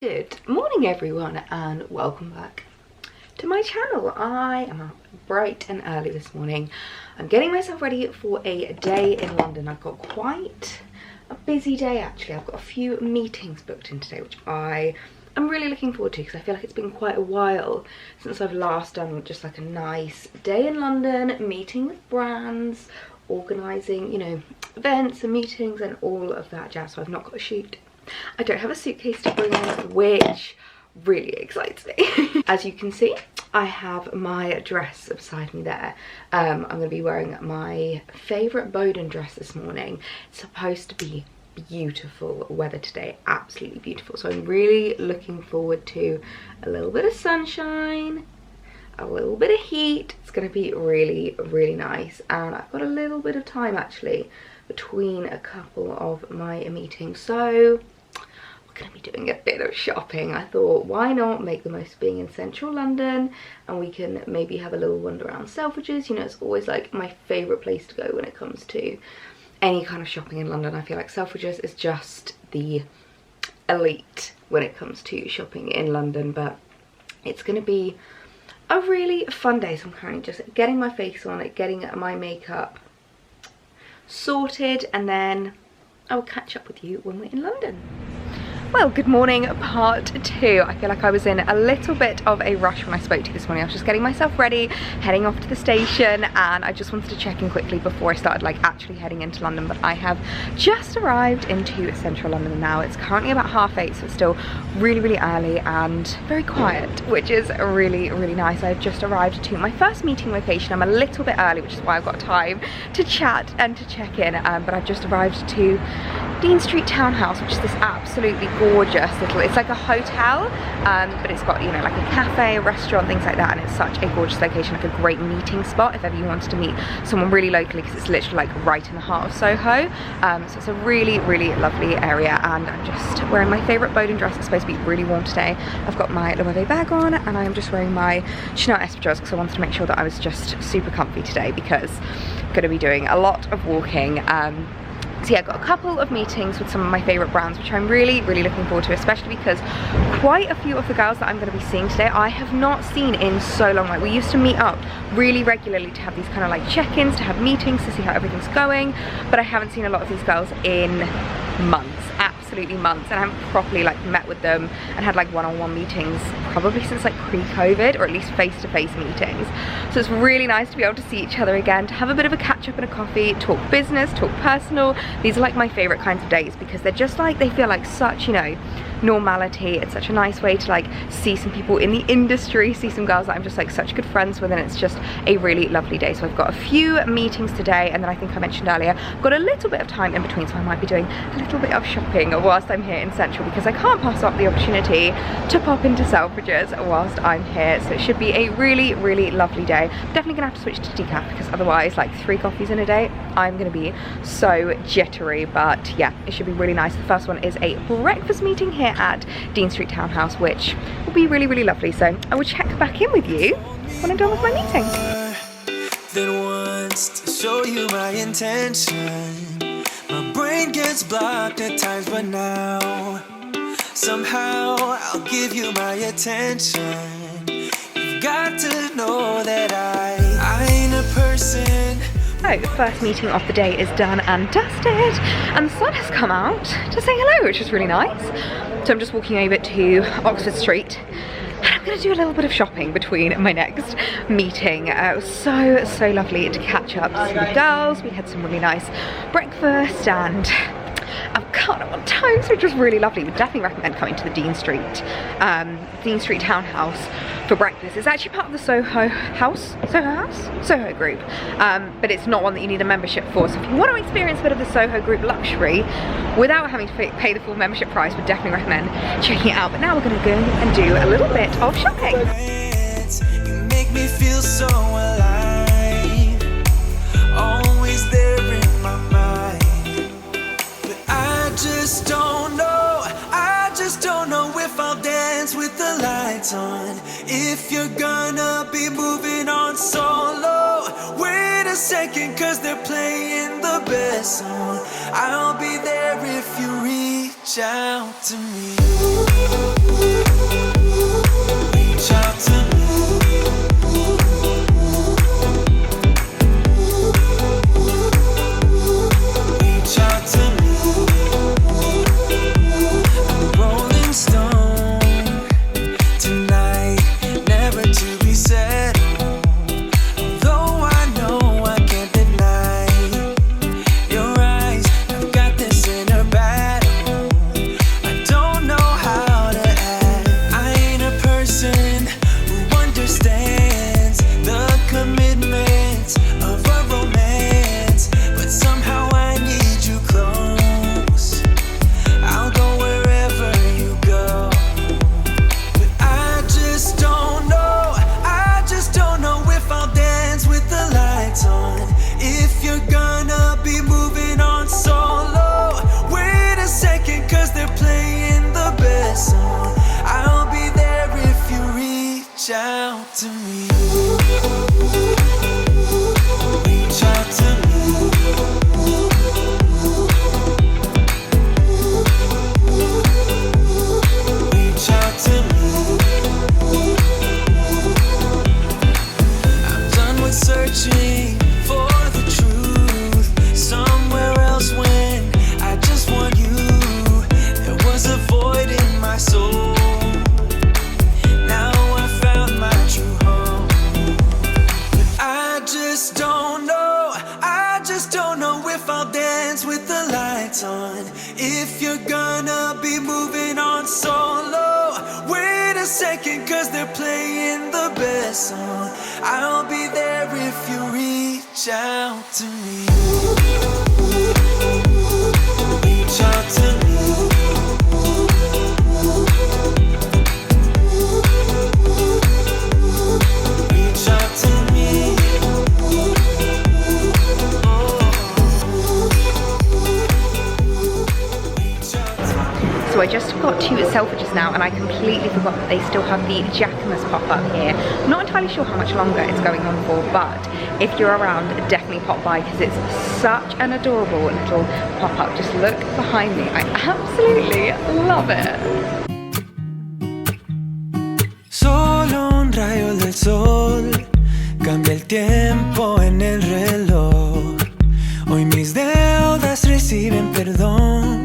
Good morning everyone and welcome back to my channel. I am up bright and early this morning. I'm getting myself ready for a day in London. I've got quite a busy day actually. I've got a few meetings booked in today which I'm really looking forward to because I feel like it's been quite a while since I've last done just like a nice day in London, meeting with brands, organising, you know, events and meetings and all of that jazz. So I've not got a shoot. I don't have a suitcase to bring in, which really excites me. As you can see, I have my dress beside me there. I'm going to be wearing my favourite Bowden dress this morning. It's supposed to be beautiful weather today, absolutely beautiful. So I'm really looking forward to a little bit of sunshine, a little bit of heat. It's going to be really, really nice. And I've got a little bit of time actually between a couple of my meetings. So going to be doing a bit of shopping. I thought, why not make the most of being in central London, and we can maybe have a little wander around Selfridges. You know, it's always like my favourite place to go when it comes to any kind of shopping in London. I feel like Selfridges is just the elite when it comes to shopping in London, but it's going to be a really fun day. So I'm currently just getting my face on, getting my makeup sorted, and then I'll catch up with you when we're in London. Well, good morning, part two. I feel like I was in a little bit of a rush when I spoke to you this morning. I was just getting myself ready, heading off to the station, and I just wanted to check in quickly before I started like actually heading into London. But I have just arrived into central London now. It's currently about 8:30, so it's still really, really early and very quiet, which is really, really nice. I've just arrived to my first meeting location. I'm a little bit early, which is why I've got time to chat and to check in, but I've just arrived to Dean Street Townhouse, which is this absolutely gorgeous little, it's like a hotel, but it's got, you know, like a cafe, a restaurant, things like that, and it's such a gorgeous location, like a great meeting spot if ever you wanted to meet someone really locally, because it's literally like right in the heart of Soho. So it's a really, really lovely area, and I'm just wearing my favourite Bowden dress. It's supposed to be really warm today. I've got my Loewe bag on, and I am just wearing my Chanel espadrilles because I wanted to make sure that I was just super comfy today, because I'm going to be doing a lot of walking. So yeah, I've got a couple of meetings with some of my favourite brands, which I'm really, really looking forward to, especially because quite a few of the girls that I'm going to be seeing today, I have not seen in so long. Like, we used to meet up really regularly to have these kind of like check-ins, to have meetings, to see how everything's going, but I haven't seen a lot of these girls in months. Absolutely months, and I haven't properly like met with them and had like one-on-one meetings probably since like pre-COVID, or at least face-to-face meetings. So it's really nice to be able to see each other again, to have a bit of a catch-up and a coffee, talk business, talk personal. These are like my favourite kinds of days because they're just like, they feel like such, you know, normality. It's such a nice way to like see some people in the industry, see some girls that I'm just like such good friends with, and it's just a really lovely day. So I've got a few meetings today, and then I think I mentioned earlier, I've got a little bit of time in between, so I might be doing a little bit of shopping whilst I'm here in Central, because I can't pass up the opportunity to pop into Selfridges whilst I'm here. So it should be a really, really lovely day. I'm definitely gonna have to switch to decaf, because otherwise like 3 coffees in a day, I'm gonna be so jittery. But yeah, it should be really nice. The first one is a breakfast meeting here at Dean Street Townhouse, which will be really, really lovely. So I will check back in with you when I'm done with my meeting. Then once to show you my intention, my brain gets blocked at times, but now somehow I'll give you my attention. You've got to know that I ain't a person. So the first meeting of the day is done and dusted, and the sun has come out to say hello, which is really nice. So I'm just walking over to Oxford Street, and I'm going to do a little bit of shopping between my next meeting. It was so, so lovely to catch up with the girls. We had some really nice breakfast and avocado on toast, which was really lovely. Would definitely recommend coming to the Dean Street Townhouse for breakfast. It's actually part of the Soho group, but it's not one that you need a membership for. So if you want to experience a bit of the Soho group luxury without having to pay the full membership price, would definitely recommend checking it out. But now we're going to go and do a little bit of shopping. You make me feel so alive, always there in my mind, but I just don't know if I'll dance with the lights on, if you're gonna be moving on solo. Wait a second, cause they're playing the best song. I'll be there if you reach out to me. to me. Reach out to me. Reach out to me. I'm done with searching for the truth somewhere else when I just want you. There was a void in my soul. Now I found my true home. But I just don't know. I just don't know if I'll dance with the lights on. If you're gonna be moving on solo, wait a second, 'cause they're playing the best song. I'll be there if you reach out to me. Reach out to me. Reach out to me. So I just got to Selfridges now, and I completely forgot that they still have the Jackamus pop-up here. Not entirely sure how much longer it's going on for, but if you're around, definitely pop by because it's such an adorable little pop-up. Just look behind me. I absolutely love it. Solo un rayo del sol cambia el tiempo en el reloj. Hoy mis deudas reciben perdón.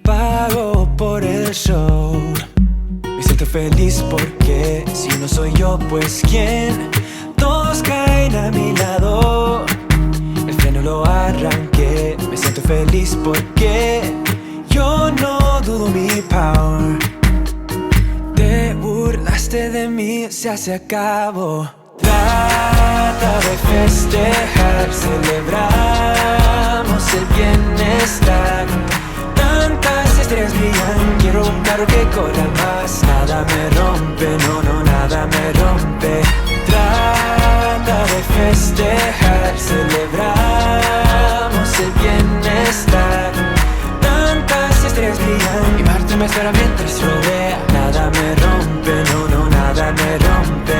Pago por el show. Me siento feliz porque si no soy yo, pues quién. Todos caen a mi lado. El freno lo arranqué. Me siento feliz porque yo no dudo mi power. Te burlaste de mí, ya se acabó. Trata de festejar, celebramos el bienestar. Tantas estrellas brillan, quiero un carro que corra más. Nada me rompe, no, no, nada me rompe. Trata de festejar, celebramos el bienestar. Tantas estrellas brillan y Marte me espera mientras rodea. Nada me rompe, no, no, nada me rompe.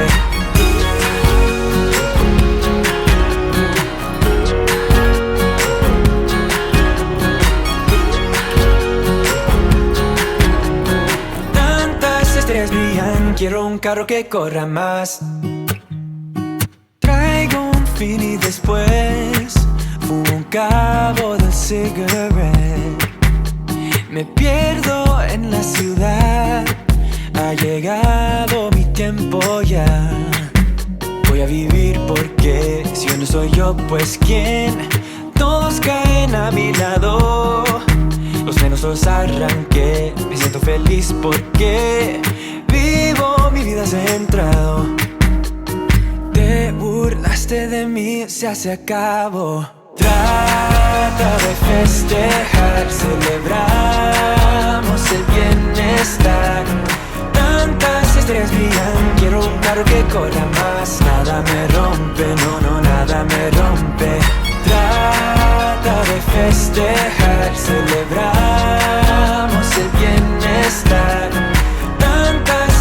Quiero un carro que corra más. Traigo un fin y después fumo un cabo del cigarette. Me pierdo en la ciudad. Ha llegado mi tiempo ya. Voy a vivir porque si yo no soy yo, pues quién. Todos caen a mi lado. Los frenos los arranqué. Me siento feliz porque vivo mi vida centrado. Te burlaste de mí, ya se acabó. Trata de festejar, celebramos el bienestar. Tantas estrellas brillan, quiero un carro que corra más. Nada me rompe, no, no, nada me rompe. Trata de festejar, celebramos el bienestar.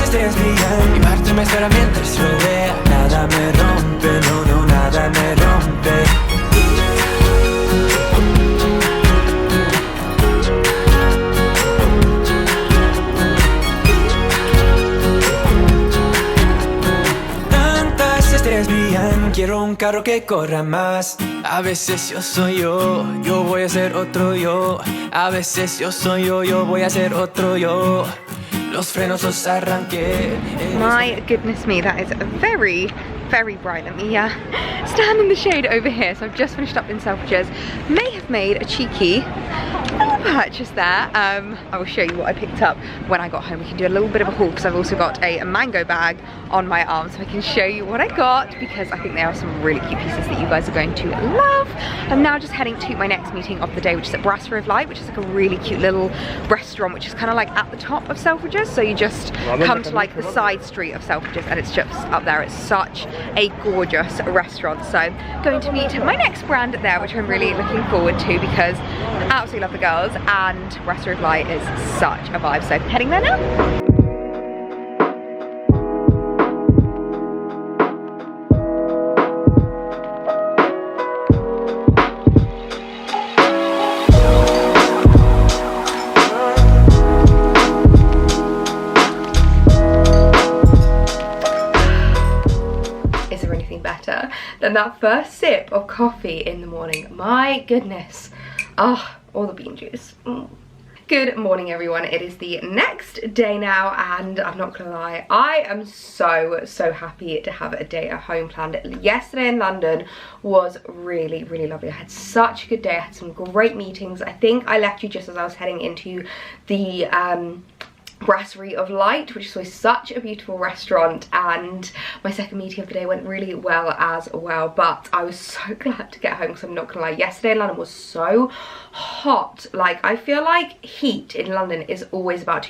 Estrellas brillan y Marte me espera mientras rodea. Nada me rompe, no, no, nada me rompe. Tantas estrellas brillan, quiero un carro que corra más. A veces yo soy yo, yo voy a ser otro yo. A veces yo soy yo, yo voy a ser otro yo. Los frenos los arranqué. My goodness me, that is very, very bright. Let me stand in the shade over here. So I've just finished up in Selfridges. May have made a cheeky little purchase there. I will show you what I picked up when I got home. We can do a little bit of a haul because I've also got a mango bag on my arm, so I can show you what I got because I think there are some really cute pieces that you guys are going to love. I'm now just heading to my next meeting of the day, which is at Brasserie, which is like a really cute little restaurant, which is kind of like at the top of Selfridges. So you just come to like the side street of Selfridges and it's just up there. It's such a gorgeous restaurant. So going to meet my next brand there, which I'm really looking forward to because I absolutely love the girls and Brasserie is such a vibe. So heading there now. and that first sip of coffee in the morning, my goodness. Ah, all the bean juice. Good morning everyone, it is the next day now and I'm not gonna lie, I am so happy to have a day at home planned. Yesterday in London was really lovely. I had such a good day, I had some great meetings. I think I left you just as I was heading into the Brasserie of Light, which is always such a beautiful restaurant, and my second meeting of the day went really well as well, but I was so glad to get home because I'm not gonna lie, yesterday in London was so hot. Like, I feel like heat in London is always about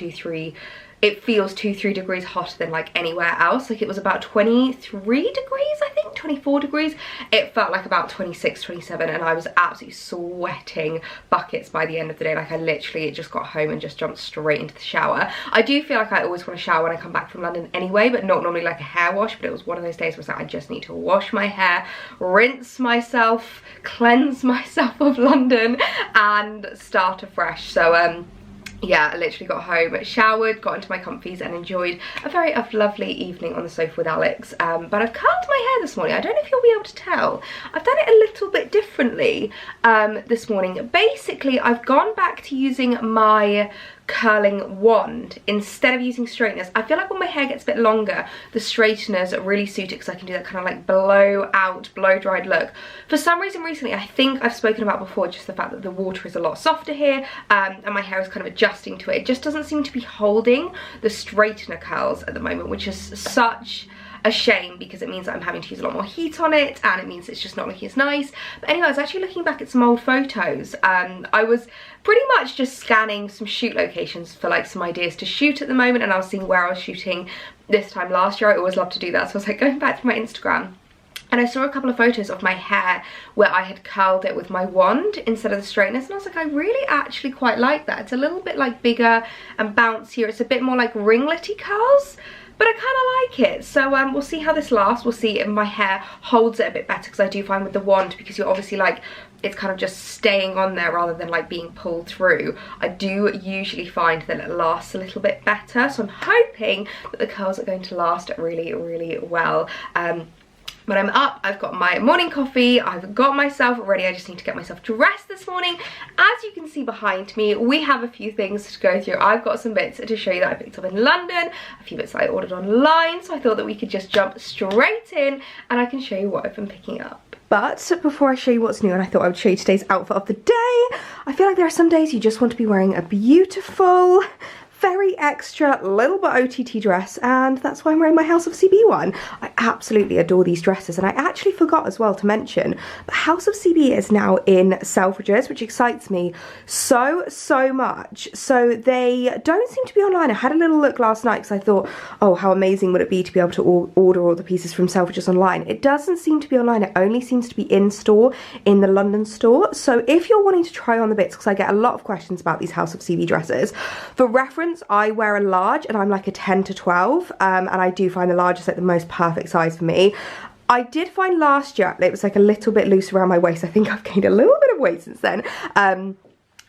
it feels 2-3 degrees hotter than like anywhere else. Like, it was about 23 degrees, I think, 24 degrees. It felt like about 26, 27, and I was absolutely sweating buckets by the end of the day. Like, I literally just got home and just jumped straight into the shower. I do feel like I always want to shower when I come back from London anyway, but not normally like a hair wash, but it was one of those days where I was like, I just need to wash my hair, rinse myself, cleanse myself of London, and start afresh. So yeah, I literally got home, showered, got into my comfies and enjoyed a very lovely evening on the sofa with Alex. But I've curled my hair this morning. I don't know if you'll be able to tell. I've done it a little bit differently this morning. Basically, I've gone back to using my curling wand instead of using straighteners. I feel like when my hair gets a bit longer, the straighteners really suit it because I can do that kind of like blow out, blow dried look. For some reason recently, I think I've spoken about before, just the fact that the water is a lot softer here, and my hair is kind of adjusting to it. It just doesn't seem to be holding the straightener curls at the moment, which is such a shame because it means that I'm having to use a lot more heat on it and it means it's just not looking as nice. But anyway, I was actually looking back at some old photos. I was pretty much just scanning some shoot locations for like some ideas to shoot at the moment, and I was seeing where I was shooting this time last year. I always love to do that, so I was like going back through my Instagram and I saw a couple of photos of my hair where I had curled it with my wand instead of the straighteners, and I was like, I really actually quite like that. It's a little bit like bigger and bouncier. It's a bit more like ringlety curls, but I kind of like it. So we'll see how this lasts. We'll see if my hair holds it a bit better, because I do find with the wand, because you're obviously like, it's kind of just staying on there rather than like being pulled through, I do usually find that it lasts a little bit better. So I'm hoping that the curls are going to last really well. But I'm up, I've got my morning coffee, I've got myself ready, I just need to get myself dressed this morning. As you can see behind me, we have a few things to go through. I've got some bits to show you that I picked up in London, a few bits that I ordered online, so I thought that we could just jump straight in and I can show you what I've been picking up. But before I show you what's new, and I thought I would show you today's outfit of the day, I feel like there are some days you just want to be wearing a beautiful, very extra little bit OTT dress, and that's why I'm wearing my House of CB one. I absolutely adore these dresses, and I actually forgot as well to mention, but House of CB is now in Selfridges, which excites me so much. So they don't seem to be online. I had a little look last night because I thought, oh, how amazing would it be to be able to order all the pieces from Selfridges online. It doesn't seem to be online. It only seems to be in store in the London store. So if you're wanting to try on the bits, because I get a lot of questions about these House of CB dresses, for reference, I wear a large and I'm like a 10 to 12, and I do find the large is like the most perfect size for me. I did find last year it was like a little bit loose around my waist. I think I've gained a little bit of weight since then.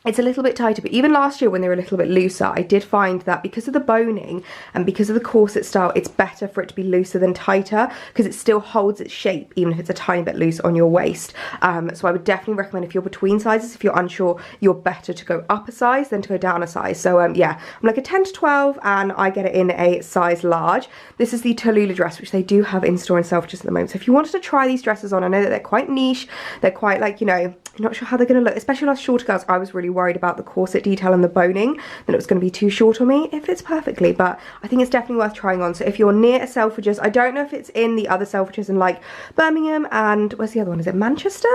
It's a little bit tighter, but even last year when they were a little bit looser, I did find that because of the boning and because of the corset style, it's better for it to be looser than tighter, because it still holds its shape even if it's a tiny bit loose on your waist. So I would definitely recommend, if you're between sizes, if you're unsure, you're better to go up a size than to go down a size. So yeah, I'm like a 10 to 12 and I get it in a size large. This is the Tallulah dress, which they do have in store in Selfridges at the moment. So if you wanted to try these dresses on, I know that they're quite niche, they're quite like, you know, I'm not sure how they're going to look, especially as shorter girls. I was really worried about the corset detail and the boning, that it was going to be too short on me. It fits perfectly, but I think it's definitely worth trying on. So if you're near a Selfridges, I don't know if it's in the other Selfridges in like Birmingham and where's the other one, is it Manchester?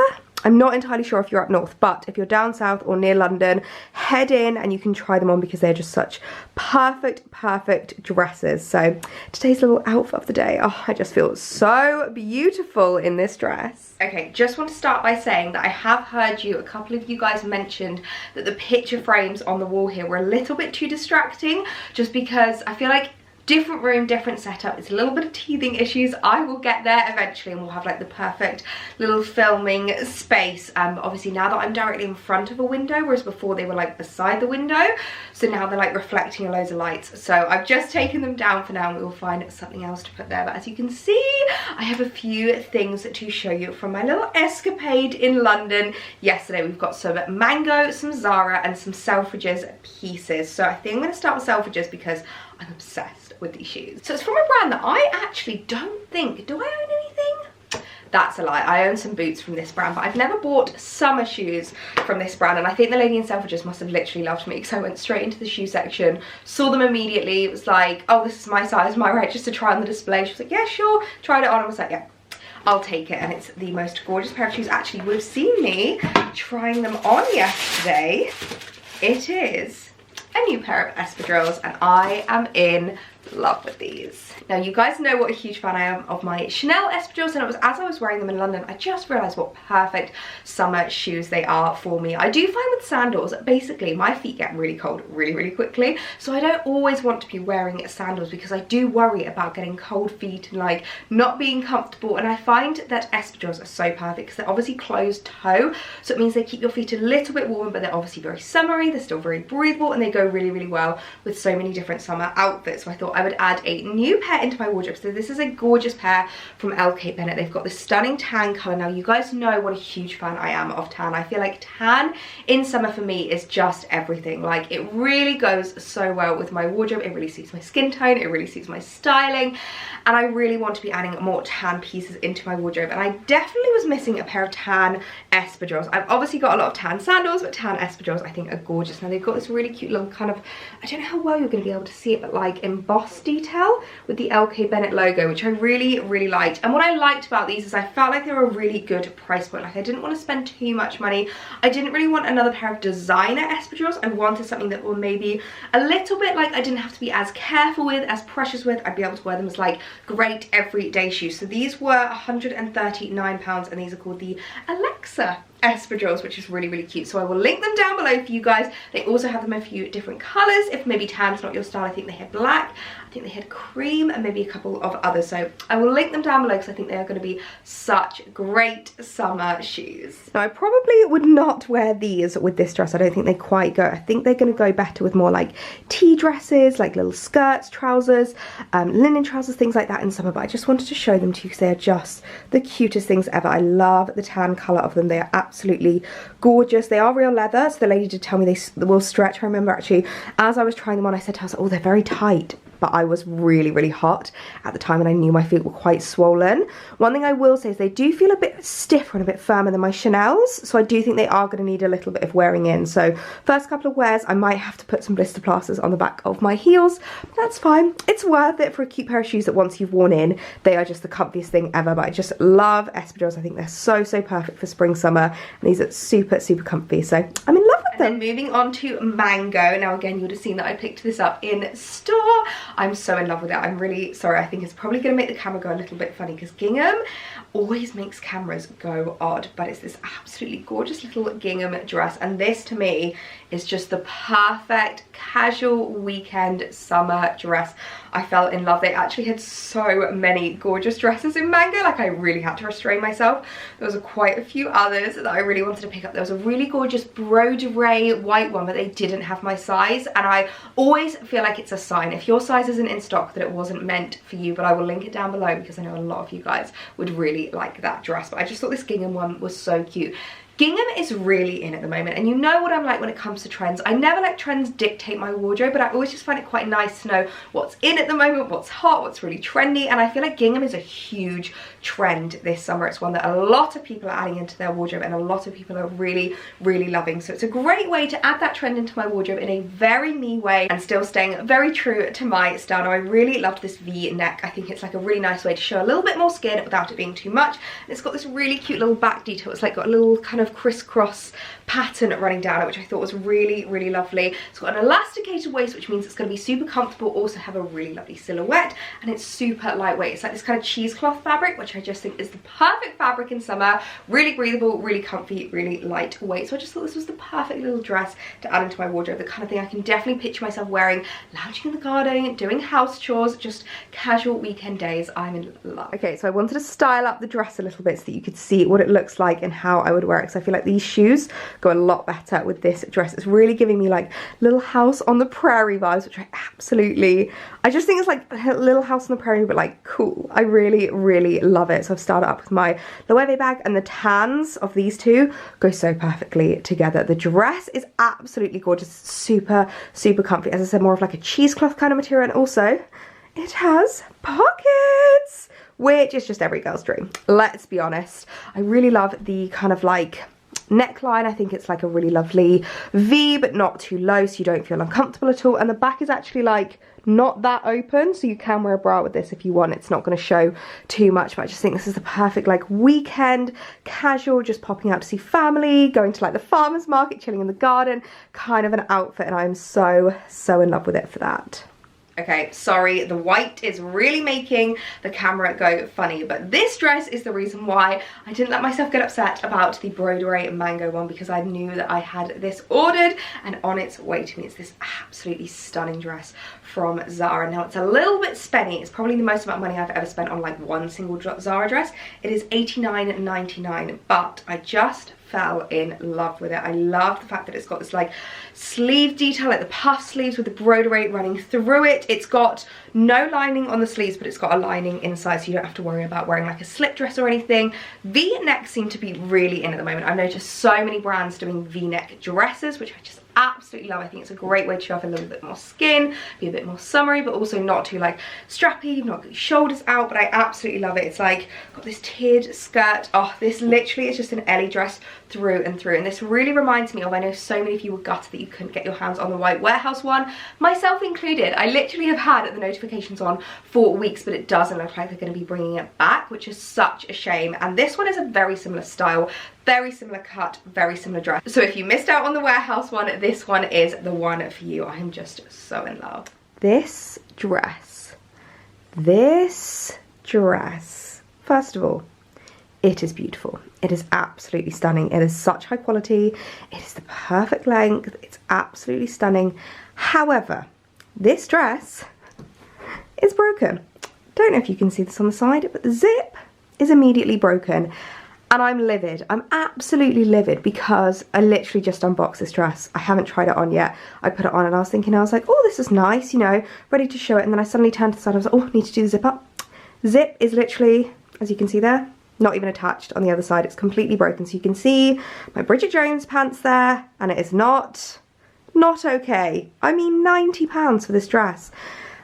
I'm not entirely sure if you're up north, but if you're down south or near London, head in and you can try them on, because they're just such perfect dresses. So today's little outfit of the day, oh, I just feel so beautiful in this dress. Okay, just want to start by saying that I have heard a couple of you guys mentioned that the picture frames on the wall here were a little bit too distracting, just because I feel like different room, different setup. It's a little bit of teething issues. I will get there eventually and we'll have like the perfect little filming space. Obviously now that I'm directly in front of a window, whereas before they were like beside the window, so now they're like reflecting loads of lights. So I've just taken them down for now and we will find something else to put there. But as you can see, I have a few things to show you from my little escapade in London yesterday. We've got some Mango, some Zara and some Selfridges pieces. So I think I'm going to start with Selfridges because I'm obsessed with these shoes. So it's from a brand that I actually don't think, do I own anything? That's a lie. I own some boots from this brand, but I've never bought summer shoes from this brand, and I think the lady in Selfridges must have literally loved me because I went straight into the shoe section, saw them immediately. It was like, oh, this is my size, am I right? Just to try on the display. She was like, yeah, sure. Tried it on. I was like, yeah, I'll take it. And it's the most gorgeous pair of shoes. Actually, you would have seen me trying them on yesterday. It is a new pair of espadrilles and I am in love with these. Now you guys know what a huge fan I am of my Chanel espadrilles, and it was as I was wearing them in London I just realised what perfect summer shoes they are for me. I do find with sandals, basically my feet get really cold really quickly, so I don't always want to be wearing sandals because I do worry about getting cold feet and like not being comfortable, and I find that espadrilles are so perfect because they're obviously closed toe, so it means they keep your feet a little bit warmer, but they're obviously very summery, they're still very breathable, and they go really well with so many different summer outfits. So I thought I would add a new pair into my wardrobe. So this is a gorgeous pair from Bennett. They've got this stunning tan colour. Now you guys know what a huge fan I am of tan. I feel like tan in summer for me is just everything. Like it really goes so well with my wardrobe. It really suits my skin tone, it really suits my styling, and I really want to be adding more tan pieces into my wardrobe, and I definitely was missing a pair of tan espadrilles. I've obviously got a lot of tan sandals, but tan espadrilles I think are gorgeous. Now they've got this really cute little kind of, I don't know how well you're going to be able to see it, but like embossed detail with the Bennett logo, which I really liked. And what I liked about these is I felt like they were a really good price point. Like I didn't want to spend too much money. I didn't really want another pair of designer espadrilles. I wanted something that were maybe a little bit like I didn't have to be as careful with, as precious with. I'd be able to wear them as like great everyday shoes. So these were £139 and these are called the Alexa espadrilles, which is really cute. So I will link them down below for you guys. They also have them in a few different colors if maybe tan's not your style. I think they had black, I think they had cream, and maybe a couple of others. So I will link them down below because I think they are going to be such great summer shoes. Now I probably would not wear these with this dress. I don't think they quite go. I think they're going to go better with more like tea dresses, like little skirts, trousers, linen trousers, things like that in summer. But I just wanted to show them to you because they are just the cutest things ever. I love the tan colour of them. They are absolutely gorgeous. They are real leather, so the lady did tell me they will stretch. I remember actually as I was trying them on I said to her, oh, they're very tight, but I was really hot at the time and I knew my feet were quite swollen. One thing I will say is they do feel a bit stiffer and a bit firmer than my Chanel's, so I do think they are going to need a little bit of wearing in. So first couple of wears I might have to put some blister plasters on the back of my heels, but that's fine. It's worth it for a cute pair of shoes that once you've worn in, they are just the comfiest thing ever. But I just love espadrilles. I think they're so perfect for spring, summer, and these are super comfy, so I'm in love with them. And then moving on to Mango. Now again, you would have seen that I picked this up in store. I'm so in love with it. I'm really sorry. I think it's probably going to make the camera go a little bit funny because gingham always makes cameras go odd, but it's this absolutely gorgeous little gingham dress, and this to me is just the perfect casual weekend summer dress. I fell in love. They actually had so many gorgeous dresses in Mango, like I really had to restrain myself. There was quite a few others that I really wanted to pick up. There was a really gorgeous broderie white one, but they didn't have my size, and I always feel like it's a sign if your size isn't in stock that it wasn't meant for you. But I will link it down below because I know a lot of you guys would really like that dress. But I just thought this gingham one was so cute. Gingham is really in at the moment, and you know what I'm like when it comes to trends. I never let trends dictate my wardrobe, but I always just find it quite nice to know what's in at the moment, what's hot, what's really trendy, and I feel like gingham is a huge trend this summer. It's one that a lot of people are adding into their wardrobe and a lot of people are really loving. So it's a great way to add that trend into my wardrobe in a very me way and still staying very true to my style. Now I really loved this V-neck. I think it's like a really nice way to show a little bit more skin without it being too much. And it's got this really cute little back detail. It's like got a little kind of of crisscross pattern running down it, which I thought was really, really lovely. It's got an elasticated waist, which means it's going to be super comfortable, also have a really lovely silhouette, and it's super lightweight. It's like this kind of cheesecloth fabric, which I just think is the perfect fabric in summer. Really breathable, really comfy, really lightweight. So I just thought this was the perfect little dress to add into my wardrobe, the kind of thing I can definitely picture myself wearing, lounging in the garden, doing house chores, just casual weekend days. I'm in love. Okay, so I wanted to style up the dress a little bit so that you could see what it looks like and how I would wear it, because I feel like these shoes go a lot better with this dress. It's really giving me like Little House on the Prairie vibes, which I just think it's like a Little House on the Prairie, but like cool. I really, really love it. So I've started up with my Loewe bag, and the tans of these two go so perfectly together. The dress is absolutely gorgeous, super, super comfy. As I said, more of like a cheesecloth kind of material, and also it has pockets, which is just every girl's dream. Let's be honest. I really love the kind of like neckline. I think it's like a really lovely V, but not too low so you don't feel uncomfortable at all. And the back is actually like not that open, so you can wear a bra with this if you want. It's not going to show too much, but I just think this is the perfect like weekend casual, just popping out to see family, going to like the farmer's market, chilling in the garden kind of an outfit, and I'm so in love with it for that. Okay, sorry, the white is really making the camera go funny, but this dress is the reason why I didn't let myself get upset about the Broderie mango one, because I knew that I had this ordered and on its way to me. It's this absolutely stunning dress from Zara. Now, it's a little bit spenny. It's probably the most amount of money I've ever spent on like one single Zara dress. It is $89.99, but I just fell in love with it. I love the fact that it's got this like sleeve detail, like the puff sleeves with the broderie running through it. It's got no lining on the sleeves, but it's got a lining inside, so you don't have to worry about wearing like a slip dress or anything. V-necks seem to be really in at the moment. I've noticed so many brands doing V-neck dresses, which I just absolutely love. I think it's a great way to show off a little bit more skin, be a bit more summery, but also not too like strappy, not get your shoulders out, but I absolutely love it. It's like got this tiered skirt. Oh, this literally is just an Ellie dress through and through, and this really reminds me of, I know so many of you were gutted that you couldn't get your hands on the white warehouse one, myself included. I literally have had the notifications on for weeks, but it doesn't look like they're going to be bringing it back, which is such a shame. And this one is a very similar style, very similar cut, very similar dress. So if you missed out on the warehouse one, this one is the one for you. I am just so in love. This dress, first of all, it is beautiful. It is absolutely stunning. It is such high quality. It is the perfect length. It's absolutely stunning. However, this dress is broken. Don't know if you can see this on the side, but the zip is immediately broken. And I'm livid. I'm absolutely livid, because I literally just unboxed this dress. I haven't tried it on yet. I put it on and I was like, oh, this is nice, you know, ready to show it. And then I suddenly turned to the side. I was like, oh, I need to do the zip up. Zip is literally, as you can see there, not even attached on the other side. It's completely broken. So you can see my Bridget Jones pants there, and it is not okay. I mean, £90 for this dress,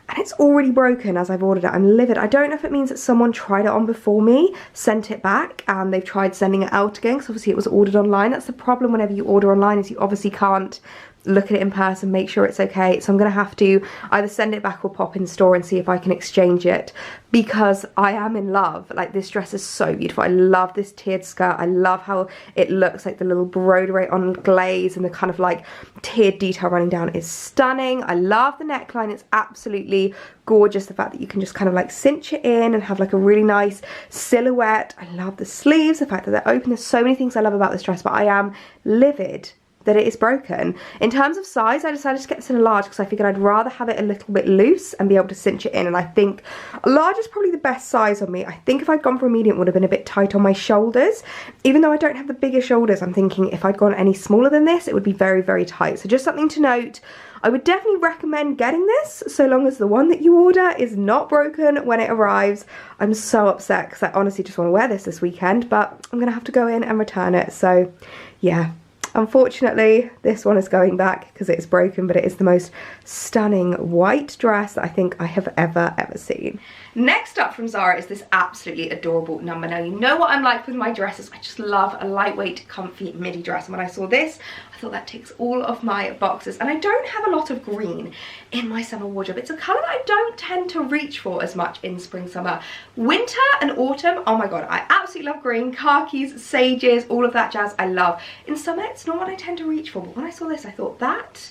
and it's already broken as I've ordered it. I'm livid. I don't know if it means that someone tried it on before me, sent it back, and they've tried sending it out again, because obviously it was ordered online. That's the problem whenever you order online, is you obviously can't look at it in person, make sure it's okay. So I'm gonna have to either send it back or pop in store and see if I can exchange it, because I am in love. Like, this dress is so beautiful. I love this tiered skirt. I love how it looks, like the little broderie on glaze, and the kind of like tiered detail running down is stunning. I love the neckline. It's absolutely gorgeous. The fact that you can just kind of like cinch it in and have like a really nice silhouette. I love the sleeves, the fact that they're open. There's so many things I love about this dress, but I am livid that it is broken. In terms of size, I decided to get this in a large, because I figured I'd rather have it a little bit loose and be able to cinch it in, and I think a large is probably the best size on me. I think if I'd gone for a medium, it would have been a bit tight on my shoulders. Even though I don't have the bigger shoulders, I'm thinking if I'd gone any smaller than this, it would be very, very tight. So just something to note. I would definitely recommend getting this, so long as the one that you order is not broken when it arrives. I'm so upset, because I honestly just want to wear this weekend, but I'm gonna have to go in and return it. So yeah, unfortunately, this one is going back because it is broken, but it is the most stunning white dress that I think I have ever seen. Next up from Zara is this absolutely adorable number. Now, you know what I'm like with my dresses. I just love a lightweight, comfy midi dress. And when I saw this, I thought that ticks all of my boxes. And I don't have a lot of green in my summer wardrobe. It's a colour that I don't tend to reach for as much in spring, summer. Winter and autumn, oh my god, I absolutely love green. Khakis, sages, all of that jazz I love. In summer, it's not what I tend to reach for, but when I saw this, I thought that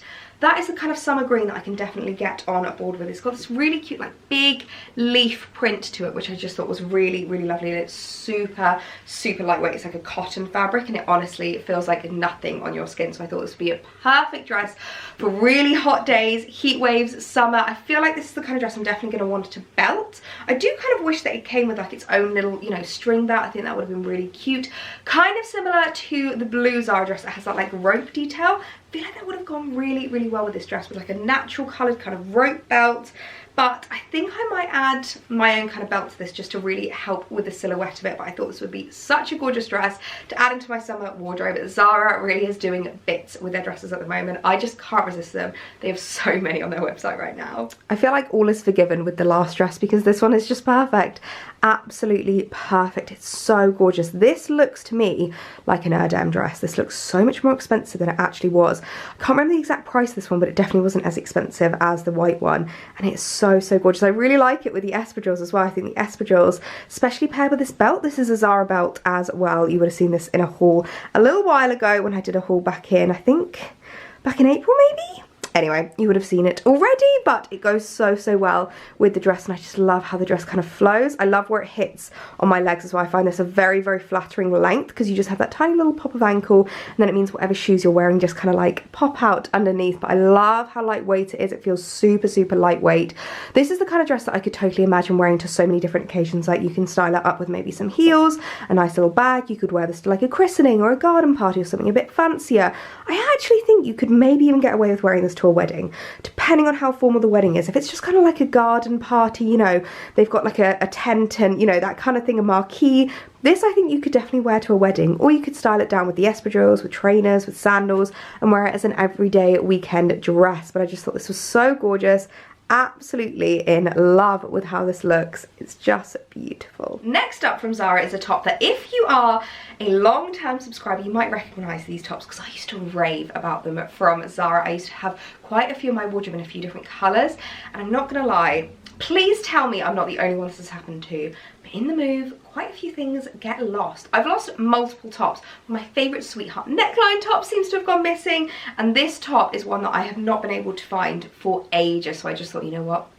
is the kind of summer green that I can definitely get on board with. It's got this really cute, like, big leaf print to it, which I just thought was really, really lovely. And it's super, super lightweight. It's like a cotton fabric, and it honestly feels like nothing on your skin. So I thought this would be a perfect dress for really hot days, heat waves, summer. I feel like this is the kind of dress I'm definitely going to want to belt. I do kind of wish that it came with like its own little, you know, string belt. I think that would have been really cute. Kind of similar to the blue Zara dress that has that like rope detail. I feel like that would have gone really, really well with this dress, with like a natural coloured kind of rope belt. But I think I might add my own kind of belt to this just to really help with the silhouette of it. But I thought this would be such a gorgeous dress to add into my summer wardrobe. Zara really is doing bits with their dresses at the moment. I just can't resist them. They have so many on their website right now. I feel like all is forgiven with the last dress because this one is just perfect. Absolutely perfect. It's so gorgeous. This looks to me like an Erdem dress. This looks so much more expensive than it actually was. I can't remember the exact price of this one, but it definitely wasn't as expensive as the white one. And it's so, so gorgeous. I really like it with the espadrilles as well. I think the espadrilles, especially paired with this belt, this is a Zara belt as well. You would have seen this in a haul a little while ago when I did a haul back in, I think, back in April maybe? Anyway, you would have seen it already, but it goes so, so well with the dress, and I just love how the dress kind of flows. I love where it hits on my legs as well. I find this a very, very flattering length because you just have that tiny little pop of ankle, and then it means whatever shoes you're wearing just kind of like pop out underneath. But I love how lightweight it is. It feels super, super lightweight. This is the kind of dress that I could totally imagine wearing to so many different occasions. Like, you can style it up with maybe some heels, a nice little bag. You could wear this to like a christening or a garden party or something a bit fancier. I actually think you could maybe even get away with wearing this to a wedding, depending on how formal the wedding is. If it's just kind of like a garden party, you know, they've got like a tent and, you know, that kind of thing, a marquee. This I think you could definitely wear to a wedding, or you could style it down with the espadrilles, with trainers, with sandals, and wear it as an everyday weekend dress. But I just thought this was so gorgeous. Absolutely in love with how this looks. It's just beautiful. Next up from Zara is a top that, if you are a long-term subscriber, you might recognize these tops because I used to rave about them from Zara. I used to have quite a few in my wardrobe in a few different colors, and I'm not gonna lie, please tell me I'm not the only one this has happened to, but in the move, quite a few things get lost. I've lost multiple tops. My favorite sweetheart neckline top seems to have gone missing, and this top is one that I have not been able to find for ages, so I just thought, you know what,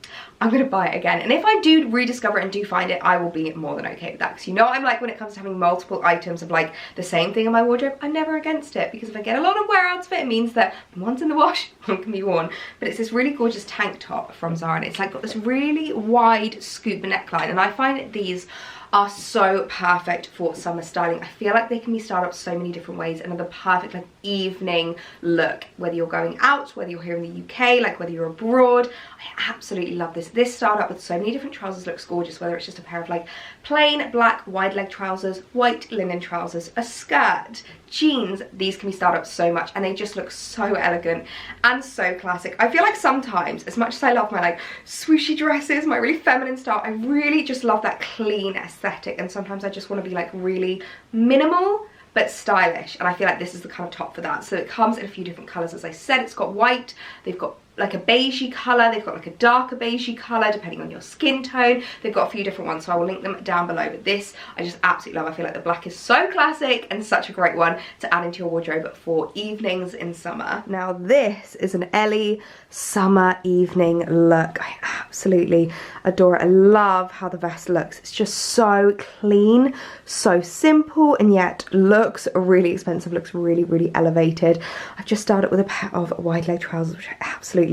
I'm gonna buy it again. And if I do rediscover it and do find it, I will be more than okay with that, because you know what I'm like when it comes to having multiple items of like the same thing in my wardrobe. I'm never against it, because if I get a lot of wear outs of it, it means that one's in the wash, one can be worn. But it's this really gorgeous tank top from Zara, and it's like got this really wide scoop neckline, and I find that these are so perfect for summer styling. I feel like they can be styled up so many different ways and are the perfect like evening look, whether you're going out, whether you're here in the UK, like whether you're abroad. I absolutely love this. This styled up with so many different trousers looks gorgeous, whether it's just a pair of like plain black wide leg trousers, white linen trousers, a skirt, jeans. These can be styled up so much, and they just look so elegant and so classic. I feel like sometimes, as much as I love my like swooshy dresses, my really feminine style, I really just love that clean aesthetic, and sometimes I just want to be like really minimal but stylish, and I feel like this is the kind of top for that. So it comes in a few different colors. As I said, it's got white, they've got like a beigey colour, they've got like a darker beigey colour depending on your skin tone. They've got a few different ones, so I will link them down below. But this I just absolutely love. I feel like the black is so classic and such a great one to add into your wardrobe for evenings in summer. Now this is an Ellie summer evening look. I absolutely adore it. I love how the vest looks. It's just so clean, so simple, and yet looks really expensive, looks really, really elevated. I've just started with a pair of wide leg trousers, which I absolutely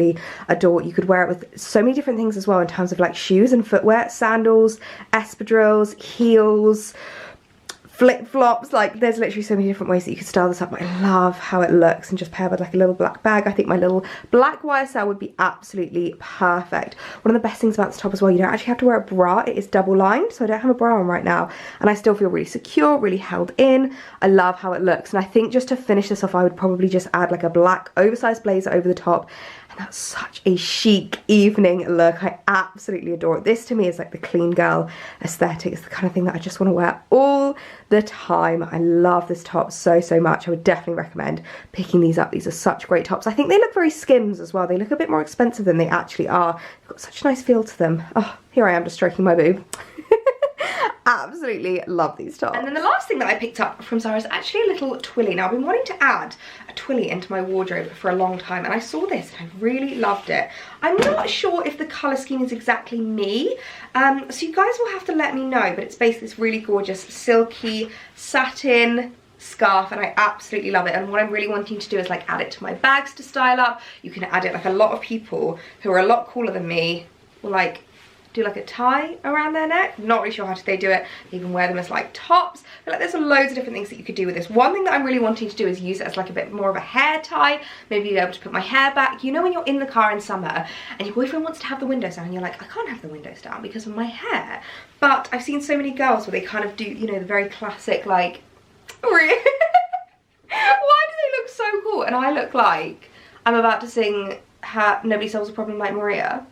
adore. You could wear it with so many different things as well in terms of like shoes and footwear, sandals, espadrilles, heels, flip-flops. Like there's literally so many different ways that you could style this up. But I love how it looks, and just pair with like a little black bag. I think my little black YSL would be absolutely perfect. One of the best things about this top as well, you don't actually have to wear a bra. It is double lined, so I don't have a bra on right now, and I still feel really secure, really held in. I love how it looks, and I think just to finish this off, I would probably just add like a black oversized blazer over the top, and that's such a chic evening look. I absolutely adore it. This to me is like the clean girl aesthetic. It's the kind of thing that I just want to wear all the time. I love this top so much. I would definitely recommend picking these up. These are such great tops. I think they look very Skims as well. They look a bit more expensive than they actually are. They've got such a nice feel to them. Oh, here I am just stroking my boob. Absolutely love these tops. And then the last thing that I picked up from Zara is actually a little twilly. Now I've been wanting to add a twilly into my wardrobe for a long time, and I saw this and I really loved it. I'm not sure if the colour scheme is exactly me, so you guys will have to let me know, but it's basically this really gorgeous silky satin scarf, and I absolutely love it. And what I'm really wanting to do is like add it to my bags to style up. You can add it, like a lot of people who are a lot cooler than me will like do like a tie around their neck. Not really sure how they do it. You can wear them as like tops, but like there's loads of different things that you could do with this. One thing that I'm really wanting to do is use it as like a bit more of a hair tie, maybe be able to put my hair back. You know when you're in the car in summer and your boyfriend wants to have the windows down and you're like, I can't have the windows down because of my hair. But I've seen so many girls where they kind of do, you know, the very classic like, why do they look so cool? And I look like I'm about to sing Nobody Solves a Problem Like Maria.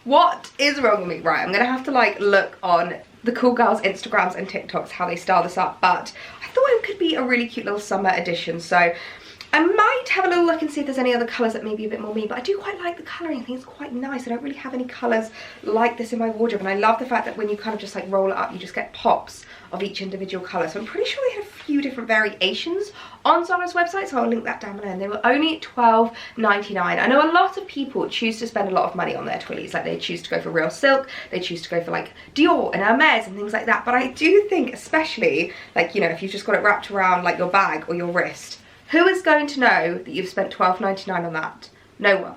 What is wrong with me? Right, I'm gonna have to like look on the cool girls Instagrams and TikToks how they style this up, but I thought it could be a really cute little summer edition. So I might have a little look and see if there's any other colours that may be a bit more me, but I do quite like the colouring. I think it's quite nice. I don't really have any colours like this in my wardrobe, and I love the fact that when you kind of just like roll it up, you just get pops of each individual colour. So I'm pretty sure they had a few different variations on Zara's website, so I'll link that down below. And they were only $12.99. I know a lot of people choose to spend a lot of money on their twillies, like they choose to go for real silk, they choose to go for like Dior and Hermes and things like that, but I do think, especially like, you know, if you've just got it wrapped around like your bag or your wrist, who is going to know that you've spent $12.99 on that? No one.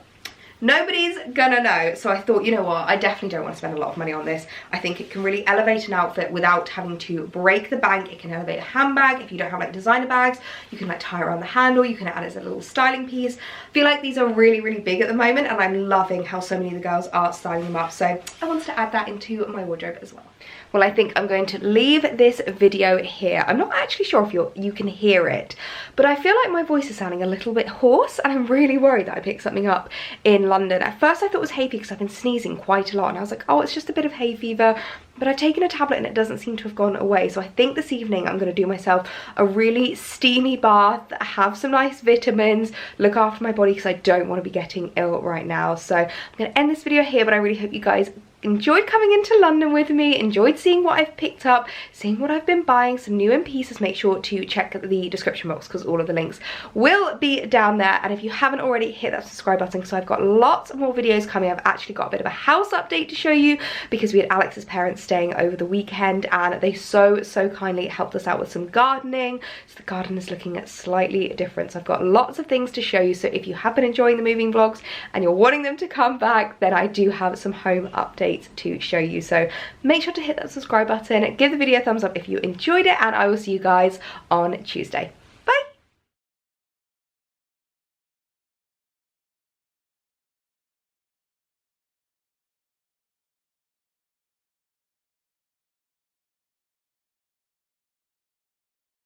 Nobody's gonna know. So I thought, you know what, I definitely don't want to spend a lot of money on this. I think it can really elevate an outfit without having to break the bank. It can elevate a handbag. If you don't have like designer bags, you can like tie around the handle, you can add it as a little styling piece. I feel like these are really big at the moment, and I'm loving how so many of the girls are styling them up. So I wanted to add that into my wardrobe as well. Well, I think I'm going to leave this video here. I'm not actually sure if you can hear it, but I feel like my voice is sounding a little bit hoarse, and I'm really worried that I picked something up in London. At first I thought it was hay fever because I've been sneezing quite a lot, and I was like, oh, it's just a bit of hay fever, but I've taken a tablet and it doesn't seem to have gone away. So I think this evening I'm going to do myself a really steamy bath, have some nice vitamins, look after my body because I don't want to be getting ill right now. So I'm going to end this video here, but I really hope you guys enjoyed coming into London with me, enjoyed seeing what I've picked up, seeing what I've been buying, some new in pieces. Make sure to check the description box because all of the links will be down there. And if you haven't already, hit that subscribe button because I've got lots more videos coming. I've actually got a bit of a house update to show you because we had Alex's parents staying over the weekend and they so kindly helped us out with some gardening. So the garden is looking slightly different. So I've got lots of things to show you. So if you have been enjoying the moving vlogs and you're wanting them to come back, then I do have some home updates to show you. So make sure to hit that subscribe button, give the video a thumbs up if you enjoyed it, and I will see you guys on Tuesday.